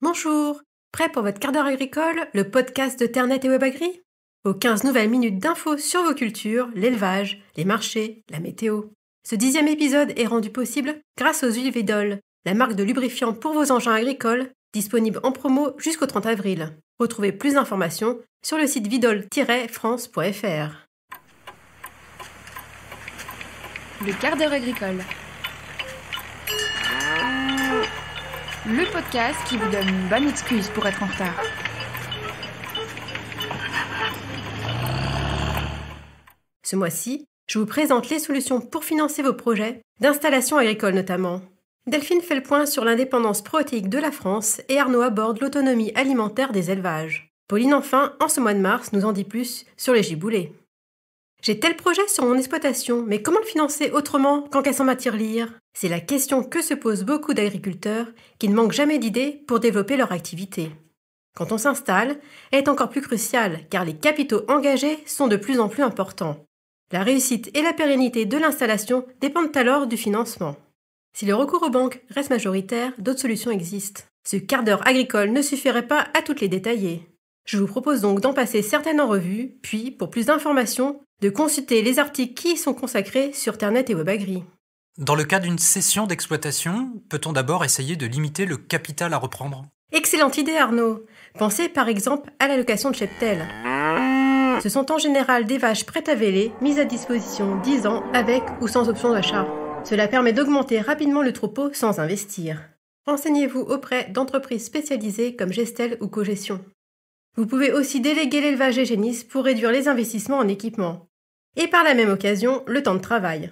Bonjour, prêt pour votre quart d'heure agricole, le podcast de Ternet et WebAgri? Aux 15 nouvelles minutes d'infos sur vos cultures, l'élevage, les marchés, la météo. Ce 10e épisode est rendu possible grâce aux huiles Vidol, la marque de lubrifiant pour vos engins agricoles, disponible en promo jusqu'au 30 avril. Retrouvez plus d'informations sur le site vidol-france.fr. Le quart d'heure agricole. Le podcast qui vous donne une bonne excuse pour être en retard. Ce mois-ci, je vous présente les solutions pour financer vos projets, d'installation agricole notamment. Delphine fait le point sur l'indépendance protéique de la France et Arnaud aborde l'autonomie alimentaire des élevages. Pauline enfin, en ce mois de mars, nous en dit plus sur les giboulées. J'ai tel projet sur mon exploitation, mais comment le financer autrement qu'en cassant ma tirelire? C'est la question que se posent beaucoup d'agriculteurs qui ne manquent jamais d'idées pour développer leur activité. Quand on s'installe, elle est encore plus cruciale car les capitaux engagés sont de plus en plus importants. La réussite et la pérennité de l'installation dépendent alors du financement. Si le recours aux banques reste majoritaire, d'autres solutions existent. Ce quart d'heure agricole ne suffirait pas à toutes les détailler. Je vous propose donc d'en passer certaines en revue, puis, pour plus d'informations, de consulter les articles qui y sont consacrés sur Ternet et WebAgri. Dans le cas d'une cession d'exploitation, peut-on d'abord essayer de limiter le capital à reprendre? Excellente idée Arnaud. Pensez par exemple à l'allocation de cheptel. Ce sont en général des vaches prêtes à véler, mises à disposition 10 ans avec ou sans option d'achat. Cela permet d'augmenter rapidement le troupeau sans investir. Renseignez-vous auprès d'entreprises spécialisées comme Gestel ou Cogestion. Vous pouvez aussi déléguer l'élevage et génisses pour réduire les investissements en équipement. Et par la même occasion, le temps de travail.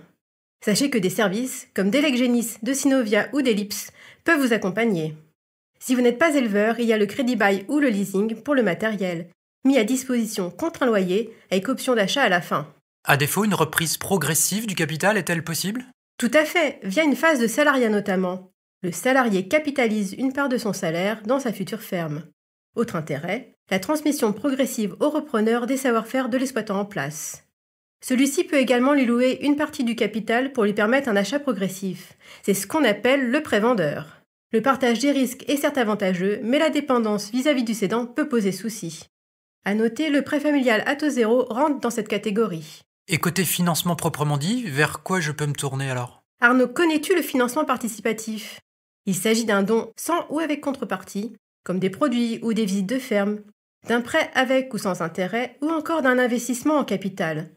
Sachez que des services, comme Déleg-Génis de Synovia ou d'Ellipse, peuvent vous accompagner. Si vous n'êtes pas éleveur, il y a le crédit bail ou le leasing pour le matériel, mis à disposition contre un loyer avec option d'achat à la fin. À défaut, une reprise progressive du capital est-elle possible? Tout à fait, via une phase de salariat notamment. Le salarié capitalise une part de son salaire dans sa future ferme. Autre intérêt, la transmission progressive au repreneur des savoir-faire de l'exploitant en place. Celui-ci peut également lui louer une partie du capital pour lui permettre un achat progressif. C'est ce qu'on appelle le pré-vendeur. Le partage des risques est certes avantageux, mais la dépendance vis-à-vis du cédant peut poser souci. À noter, le prêt familial à taux zéro rentre dans cette catégorie. Et côté financement proprement dit, vers quoi je peux me tourner alors? Arnaud, connais-tu le financement participatif? Il s'agit d'un don sans ou avec contrepartie, comme des produits ou des visites de ferme, d'un prêt avec ou sans intérêt, ou encore d'un investissement en capital.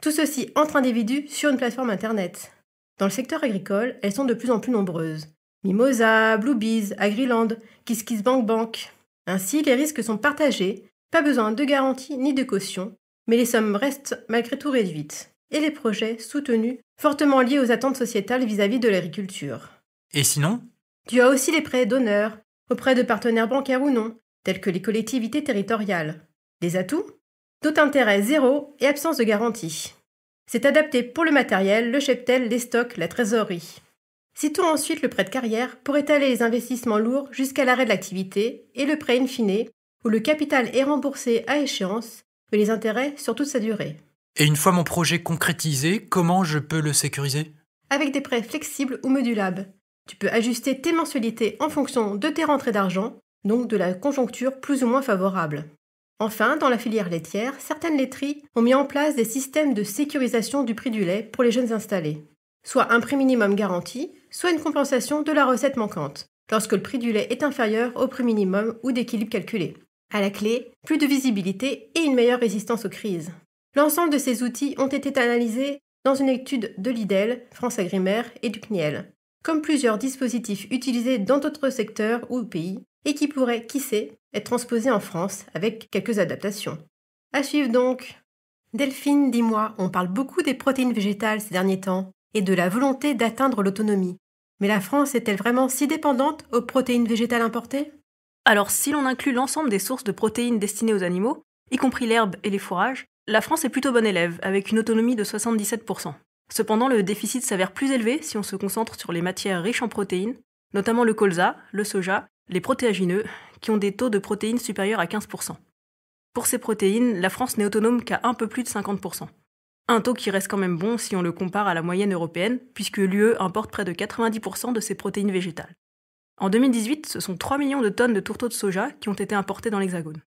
Tout ceci entre individus sur une plateforme internet. Dans le secteur agricole, elles sont de plus en plus nombreuses. Mimosa, Bluebees, Agriland, KissKissBankBank. Ainsi, les risques sont partagés, pas besoin de garantie ni de caution, mais les sommes restent malgré tout réduites. Et les projets soutenus, fortement liés aux attentes sociétales vis-à-vis de l'agriculture. Et sinon? Tu as aussi les prêts d'honneur, auprès de partenaires bancaires ou non, tels que les collectivités territoriales. Les atouts? Taux d'intérêt zéro et absence de garantie. C'est adapté pour le matériel, le cheptel, les stocks, la trésorerie. Citons ensuite le prêt de carrière pour étaler les investissements lourds jusqu'à l'arrêt de l'activité et le prêt in fine, où le capital est remboursé à échéance, mais les intérêts sur toute sa durée. Et une fois mon projet concrétisé, comment je peux le sécuriser? Avec des prêts flexibles ou modulables. Tu peux ajuster tes mensualités en fonction de tes rentrées d'argent, donc de la conjoncture plus ou moins favorable. Enfin, dans la filière laitière, certaines laiteries ont mis en place des systèmes de sécurisation du prix du lait pour les jeunes installés. Soit un prix minimum garanti, soit une compensation de la recette manquante, lorsque le prix du lait est inférieur au prix minimum ou d'équilibre calculé. À la clé, plus de visibilité et une meilleure résistance aux crises. L'ensemble de ces outils ont été analysés dans une étude de l'IDEL, France Agrimaire et du CNIEL, comme plusieurs dispositifs utilisés dans d'autres secteurs ou pays, et qui pourraient, qui sait, être transposés en France avec quelques adaptations. À suivre donc. Delphine, dis-moi, on parle beaucoup des protéines végétales ces derniers temps, et de la volonté d'atteindre l'autonomie. Mais la France est-elle vraiment si dépendante aux protéines végétales importées? Alors si l'on inclut l'ensemble des sources de protéines destinées aux animaux, y compris l'herbe et les fourrages, la France est plutôt bonne élève, avec une autonomie de 77%. Cependant, le déficit s'avère plus élevé si on se concentre sur les matières riches en protéines, notamment le colza, le soja, les protéagineux, qui ont des taux de protéines supérieurs à 15%. Pour ces protéines, la France n'est autonome qu'à un peu plus de 50%. Un taux qui reste quand même bon si on le compare à la moyenne européenne, puisque l'UE importe près de 90% de ses protéines végétales. En 2018, ce sont 3 millions de tonnes de tourteaux de soja qui ont été importés dans l'Hexagone.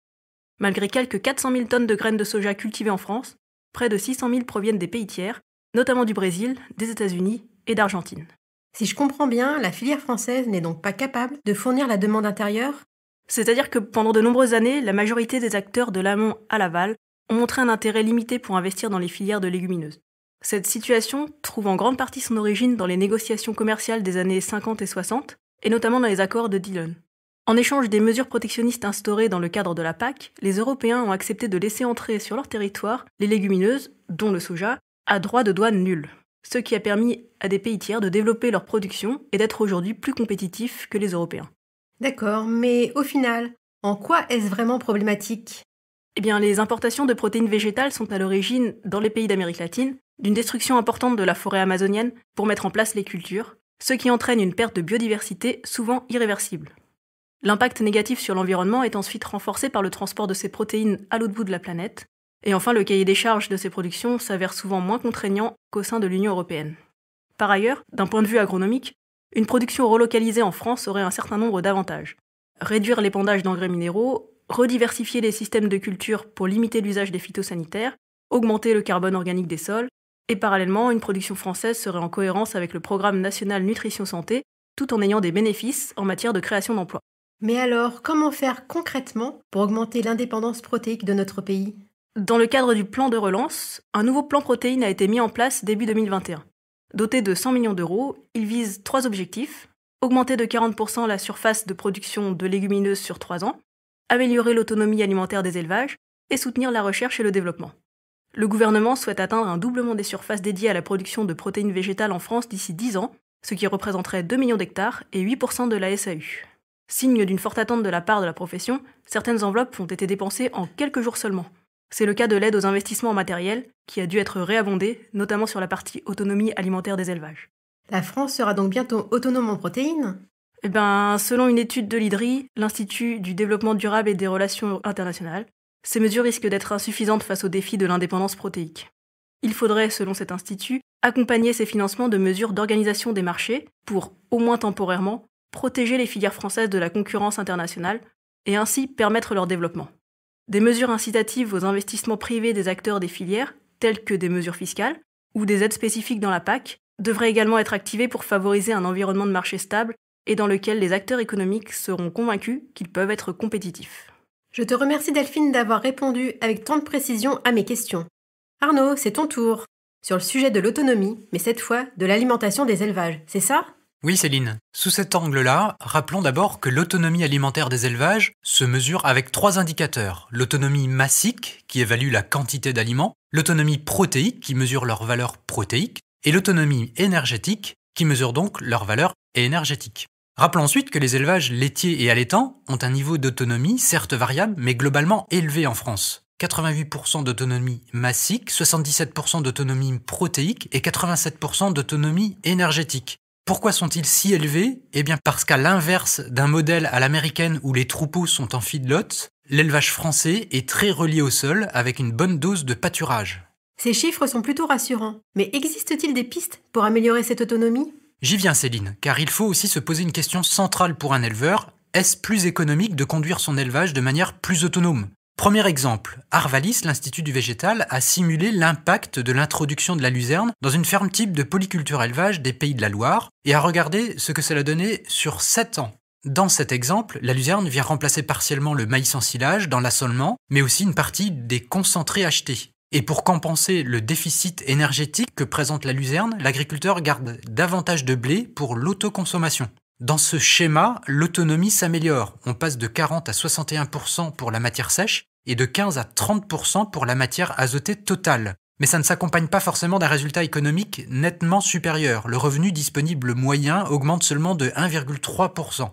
Malgré quelques 400 000 tonnes de graines de soja cultivées en France, près de 600 000 proviennent des pays tiers, notamment du Brésil, des États-Unis et d'Argentine. Si je comprends bien, la filière française n'est donc pas capable de fournir la demande intérieure? C'est-à-dire que pendant de nombreuses années, la majorité des acteurs de l'amont à l'aval ont montré un intérêt limité pour investir dans les filières de légumineuses. Cette situation trouve en grande partie son origine dans les négociations commerciales des années 50 et 60, et notamment dans les accords de Dillon. En échange des mesures protectionnistes instaurées dans le cadre de la PAC, les Européens ont accepté de laisser entrer sur leur territoire les légumineuses, dont le soja, à droit de douane nul, ce qui a permis à des pays tiers de développer leur production et d'être aujourd'hui plus compétitifs que les Européens. D'accord, mais au final, en quoi est-ce vraiment problématique? Eh bien, les importations de protéines végétales sont à l'origine, dans les pays d'Amérique latine, d'une destruction importante de la forêt amazonienne pour mettre en place les cultures, ce qui entraîne une perte de biodiversité souvent irréversible. L'impact négatif sur l'environnement est ensuite renforcé par le transport de ces protéines à l'autre bout de la planète. Et enfin, le cahier des charges de ces productions s'avère souvent moins contraignant qu'au sein de l'Union européenne. Par ailleurs, d'un point de vue agronomique, une production relocalisée en France aurait un certain nombre d'avantages. Réduire l'épandage d'engrais minéraux, rediversifier les systèmes de culture pour limiter l'usage des phytosanitaires, augmenter le carbone organique des sols, et parallèlement, une production française serait en cohérence avec le programme national Nutrition Santé, tout en ayant des bénéfices en matière de création d'emplois. Mais alors, comment faire concrètement pour augmenter l'indépendance protéique de notre pays? Dans le cadre du plan de relance, un nouveau plan protéines a été mis en place début 2021. Doté de 100 millions d'euros, il vise 3 objectifs. Augmenter de 40% la surface de production de légumineuses sur 3 ans, améliorer l'autonomie alimentaire des élevages et soutenir la recherche et le développement. Le gouvernement souhaite atteindre un doublement des surfaces dédiées à la production de protéines végétales en France d'ici 10 ans, ce qui représenterait 2 millions d'hectares et 8% de la SAU. Signe d'une forte attente de la part de la profession, certaines enveloppes ont été dépensées en quelques jours seulement. C'est le cas de l'aide aux investissements en matériel, qui a dû être réabondée, notamment sur la partie autonomie alimentaire des élevages. La France sera donc bientôt autonome en protéines? Selon une étude de l'IDRI, l'Institut du développement durable et des relations internationales, ces mesures risquent d'être insuffisantes face aux défis de l'indépendance protéique. Il faudrait, selon cet institut, accompagner ces financements de mesures d'organisation des marchés pour, au moins temporairement, protéger les filières françaises de la concurrence internationale et ainsi permettre leur développement. Des mesures incitatives aux investissements privés des acteurs des filières, telles que des mesures fiscales ou des aides spécifiques dans la PAC, devraient également être activées pour favoriser un environnement de marché stable et dans lequel les acteurs économiques seront convaincus qu'ils peuvent être compétitifs. Je te remercie Delphine d'avoir répondu avec tant de précision à mes questions. Arnaud, c'est ton tour. Sur le sujet de l'autonomie, mais cette fois de l'alimentation des élevages, c'est ça? Oui Céline, sous cet angle-là, rappelons d'abord que l'autonomie alimentaire des élevages se mesure avec 3 indicateurs. L'autonomie massique, qui évalue la quantité d'aliments, l'autonomie protéique, qui mesure leur valeur protéique, et l'autonomie énergétique, qui mesure donc leur valeur énergétique. Rappelons ensuite que les élevages laitiers et allaitants ont un niveau d'autonomie, certes variable, mais globalement élevé en France. 88% d'autonomie massique, 77% d'autonomie protéique et 87% d'autonomie énergétique. Pourquoi sont-ils si élevés? Eh bien parce qu'à l'inverse d'un modèle à l'américaine où les troupeaux sont en feedlot, l'élevage français est très relié au sol avec une bonne dose de pâturage. Ces chiffres sont plutôt rassurants, mais existe-t-il des pistes pour améliorer cette autonomie? J'y viens Céline, car il faut aussi se poser une question centrale pour un éleveur. Est-ce plus économique de conduire son élevage de manière plus autonome? Premier exemple, Arvalis, l'Institut du végétal, a simulé l'impact de l'introduction de la luzerne dans une ferme type de polyculture élevage des Pays de la Loire et a regardé ce que cela donnait sur 7 ans. Dans cet exemple, la luzerne vient remplacer partiellement le maïs en silage dans l'assolement, mais aussi une partie des concentrés achetés. Et pour compenser le déficit énergétique que présente la luzerne, l'agriculteur garde davantage de blé pour l'autoconsommation. Dans ce schéma, l'autonomie s'améliore. On passe de 40 à 61% pour la matière sèche et de 15 à 30% pour la matière azotée totale. Mais ça ne s'accompagne pas forcément d'un résultat économique nettement supérieur. Le revenu disponible moyen augmente seulement de 1,3%.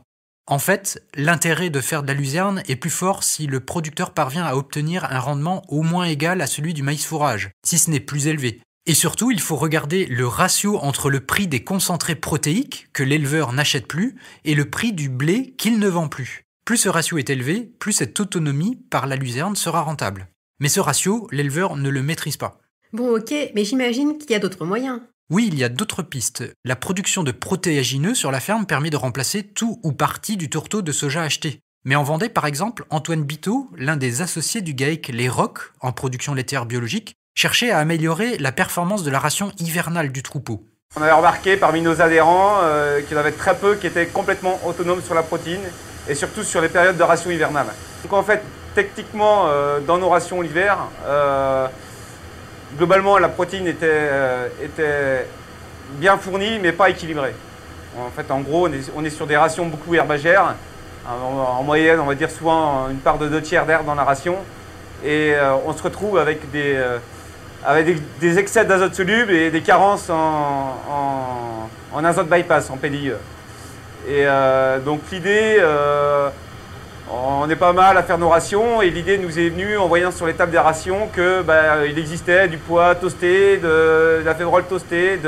En fait, l'intérêt de faire de la luzerne est plus fort si le producteur parvient à obtenir un rendement au moins égal à celui du maïs fourrage, si ce n'est plus élevé. Et surtout, il faut regarder le ratio entre le prix des concentrés protéiques, que l'éleveur n'achète plus, et le prix du blé qu'il ne vend plus. Plus ce ratio est élevé, plus cette autonomie par la luzerne sera rentable. Mais ce ratio, l'éleveur ne le maîtrise pas. Bon ok, mais j'imagine qu'il y a d'autres moyens. Oui, il y a d'autres pistes. La production de protéagineux sur la ferme permet de remplacer tout ou partie du tourteau de soja acheté. Mais en Vendée, par exemple, Antoine Biteau, l'un des associés du GAEC Les Rocs, en production laitière biologique, cherchait à améliorer la performance de la ration hivernale du troupeau. On avait remarqué parmi nos adhérents qu'il y en avait très peu qui étaient complètement autonomes sur la protéine et surtout sur les périodes de ration hivernale. Donc en fait, techniquement, dans nos rations l'hiver, globalement la protéine était bien fournie mais pas équilibrée. En fait, en gros, on est sur des rations beaucoup herbagères. En moyenne, on va dire souvent une part de 2/3 d'herbe dans la ration. Et on se retrouve avec des excès d'azote soluble et des carences en azote bypass, en PDIE. Et donc l'idée, on est pas mal à faire nos rations et l'idée nous est venue en voyant sur les tables des rations qu'il existait du pois toasté, de la févrole toastée,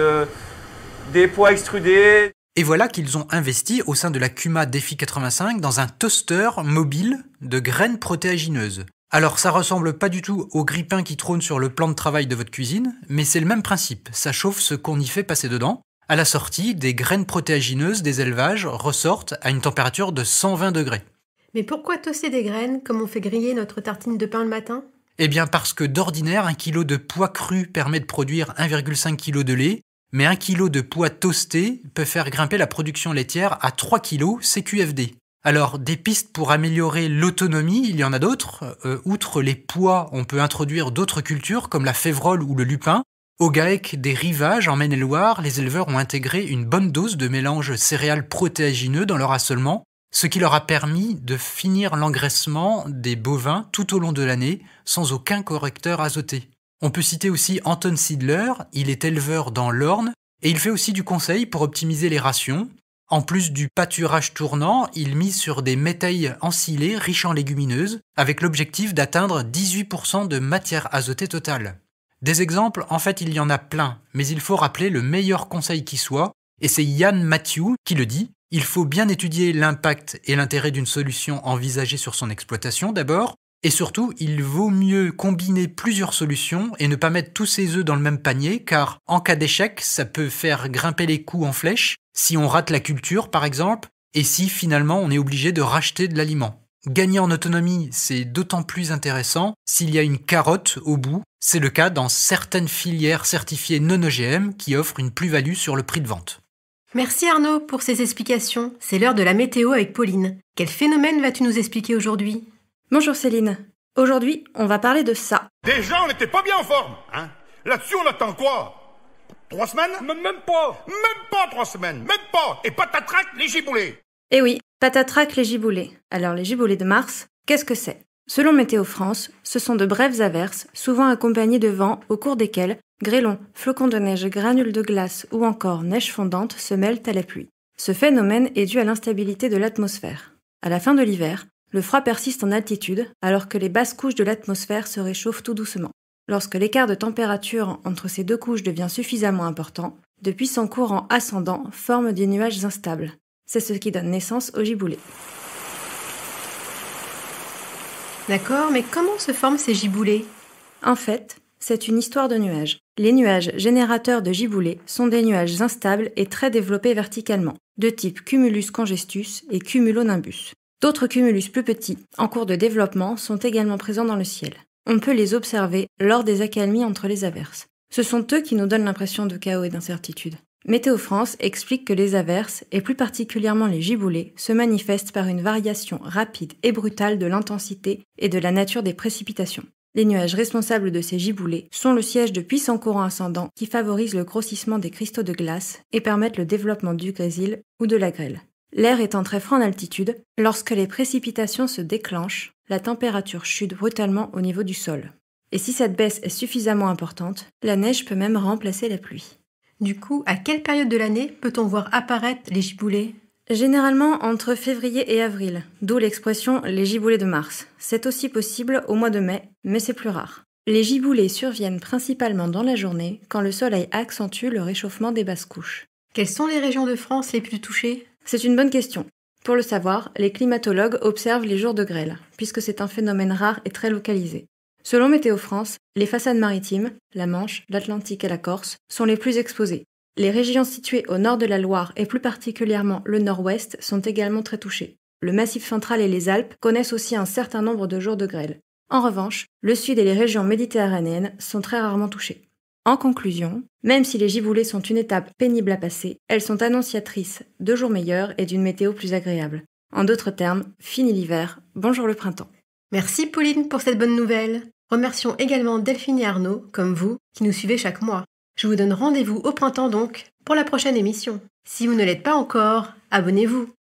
des pois extrudés. Et voilà qu'ils ont investi au sein de la Cuma Défi 85 dans un toaster mobile de graines protéagineuses. Alors ça ressemble pas du tout au grille-pain qui trône sur le plan de travail de votre cuisine, mais c'est le même principe, ça chauffe ce qu'on y fait passer dedans. À la sortie, des graines protéagineuses des élevages ressortent à une température de 120 degrés. Mais pourquoi toaster des graines comme on fait griller notre tartine de pain le matin ? Eh bien parce que d'ordinaire, 1 kg de pois cru permet de produire 1,5 kg de lait, mais 1 kg de pois toasté peut faire grimper la production laitière à 3 kg CQFD. Alors, des pistes pour améliorer l'autonomie, il y en a d'autres. Outre les pois, on peut introduire d'autres cultures comme la févrole ou le lupin. Au GAEC des Rivages, en Maine-et-Loire, les éleveurs ont intégré une bonne dose de mélange céréales protéagineux dans leur assolement, ce qui leur a permis de finir l'engraissement des bovins tout au long de l'année sans aucun correcteur azoté. On peut citer aussi Anton Sidler, il est éleveur dans l'Orne et il fait aussi du conseil pour optimiser les rations. En plus du pâturage tournant, il mise sur des métailles ensilées riches en légumineuses, avec l'objectif d'atteindre 18% de matière azotée totale. Des exemples, en fait, il y en a plein, mais il faut rappeler le meilleur conseil qui soit, et c'est Yann Matthew qui le dit, il faut bien étudier l'impact et l'intérêt d'une solution envisagée sur son exploitation d'abord, et surtout, il vaut mieux combiner plusieurs solutions et ne pas mettre tous ses œufs dans le même panier, car en cas d'échec, ça peut faire grimper les coûts en flèche, si on rate la culture par exemple, et si finalement on est obligé de racheter de l'aliment. Gagner en autonomie, c'est d'autant plus intéressant s'il y a une carotte au bout. C'est le cas dans certaines filières certifiées non OGM qui offrent une plus-value sur le prix de vente. Merci Arnaud pour ces explications. C'est l'heure de la météo avec Pauline. Quel phénomène vas-tu nous expliquer aujourd'hui ? Bonjour Céline. Aujourd'hui, on va parler de ça. Déjà, on n'était pas bien en forme, hein. Là-dessus, on attend quoi ? 3 semaines ? Même pas 3 semaines, même pas. Et patatrac, les giboulées. Eh oui, patatrac les giboulées. Alors les giboulées de mars, qu'est-ce que c'est ? Selon Météo France, ce sont de brèves averses, souvent accompagnées de vents au cours desquels grêlons, flocons de neige, granules de glace ou encore neige fondante se mêlent à la pluie. Ce phénomène est dû à l'instabilité de l'atmosphère. À la fin de l'hiver, le froid persiste en altitude alors que les basses couches de l'atmosphère se réchauffent tout doucement. Lorsque l'écart de température entre ces deux couches devient suffisamment important, de puissants courants ascendants forment des nuages instables. C'est ce qui donne naissance aux giboulées. D'accord, mais comment se forment ces giboulées ? En fait, c'est une histoire de nuages. Les nuages générateurs de giboulées sont des nuages instables et très développés verticalement, de type cumulus congestus et cumulonimbus. D'autres cumulus plus petits, en cours de développement, sont également présents dans le ciel. On peut les observer lors des accalmies entre les averses. Ce sont eux qui nous donnent l'impression de chaos et d'incertitude. Météo France explique que les averses, et plus particulièrement les giboulées, se manifestent par une variation rapide et brutale de l'intensité et de la nature des précipitations. Les nuages responsables de ces giboulées sont le siège de puissants courants ascendants qui favorisent le grossissement des cristaux de glace et permettent le développement du grésil ou de la grêle. L'air étant très froid en altitude, lorsque les précipitations se déclenchent, la température chute brutalement au niveau du sol. Et si cette baisse est suffisamment importante, la neige peut même remplacer la pluie. Du coup, à quelle période de l'année peut-on voir apparaître les giboulées ? Généralement entre février et avril, d'où l'expression « les giboulées de mars ». C'est aussi possible au mois de mai, mais c'est plus rare. Les giboulées surviennent principalement dans la journée, quand le soleil accentue le réchauffement des basses couches. Quelles sont les régions de France les plus touchées ? C'est une bonne question. Pour le savoir, les climatologues observent les jours de grêle, puisque c'est un phénomène rare et très localisé. Selon Météo France, les façades maritimes, la Manche, l'Atlantique et la Corse, sont les plus exposées. Les régions situées au nord de la Loire et plus particulièrement le nord-ouest sont également très touchées. Le Massif central et les Alpes connaissent aussi un certain nombre de jours de grêle. En revanche, le sud et les régions méditerranéennes sont très rarement touchées. En conclusion, même si les giboulées sont une étape pénible à passer, elles sont annonciatrices de jours meilleurs et d'une météo plus agréable. En d'autres termes, fini l'hiver, bonjour le printemps. Merci Pauline pour cette bonne nouvelle. Remercions également Delphine et Arnaud, comme vous, qui nous suivez chaque mois. Je vous donne rendez-vous au printemps donc, pour la prochaine émission. Si vous ne l'êtes pas encore, abonnez-vous.